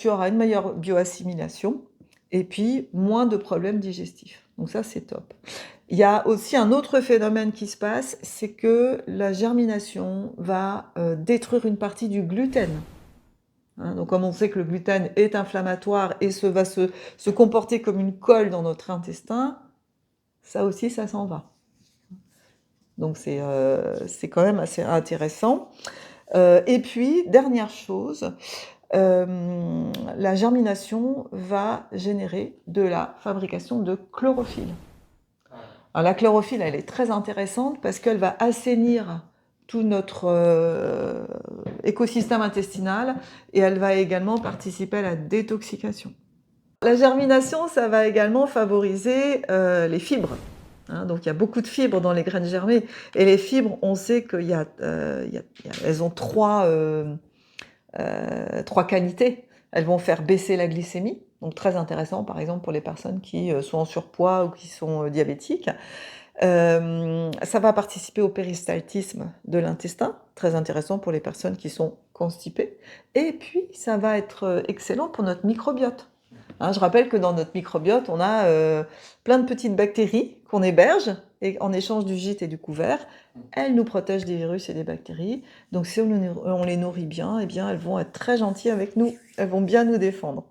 Tu auras une meilleure bioassimilation et puis moins de problèmes digestifs. Donc ça, c'est top. Il y a aussi un autre phénomène qui se passe, c'est que la germination va, détruire une partie du gluten. Hein, donc comme on sait que le gluten est inflammatoire et va se comporter comme une colle dans notre intestin, ça aussi, ça s'en va. Donc c'est quand même assez intéressant. Et puis, dernière chose, la germination va générer de la fabrication de chlorophylle. Alors la chlorophylle, elle est très intéressante parce qu'elle va assainir tout notre écosystème intestinal et elle va également participer à la détoxication. La germination, ça va également favoriser les fibres. Hein, donc il y a beaucoup de fibres dans les graines germées. Et les fibres, on sait qu'elles ont trois qualités. Elles vont faire baisser la glycémie, donc très intéressant par exemple pour les personnes qui sont en surpoids ou qui sont diabétiques. Ça va participer au péristaltisme de l'intestin, très intéressant pour les personnes qui sont constipées. Et puis ça va être excellent pour notre microbiote. Hein, je rappelle que dans notre microbiote, on a plein de petites bactéries qu'on héberge et en échange du gîte et du couvert, elles nous protègent des virus et des bactéries. Donc si on les nourrit bien, eh bien elles vont être très gentilles avec nous, elles vont bien nous défendre.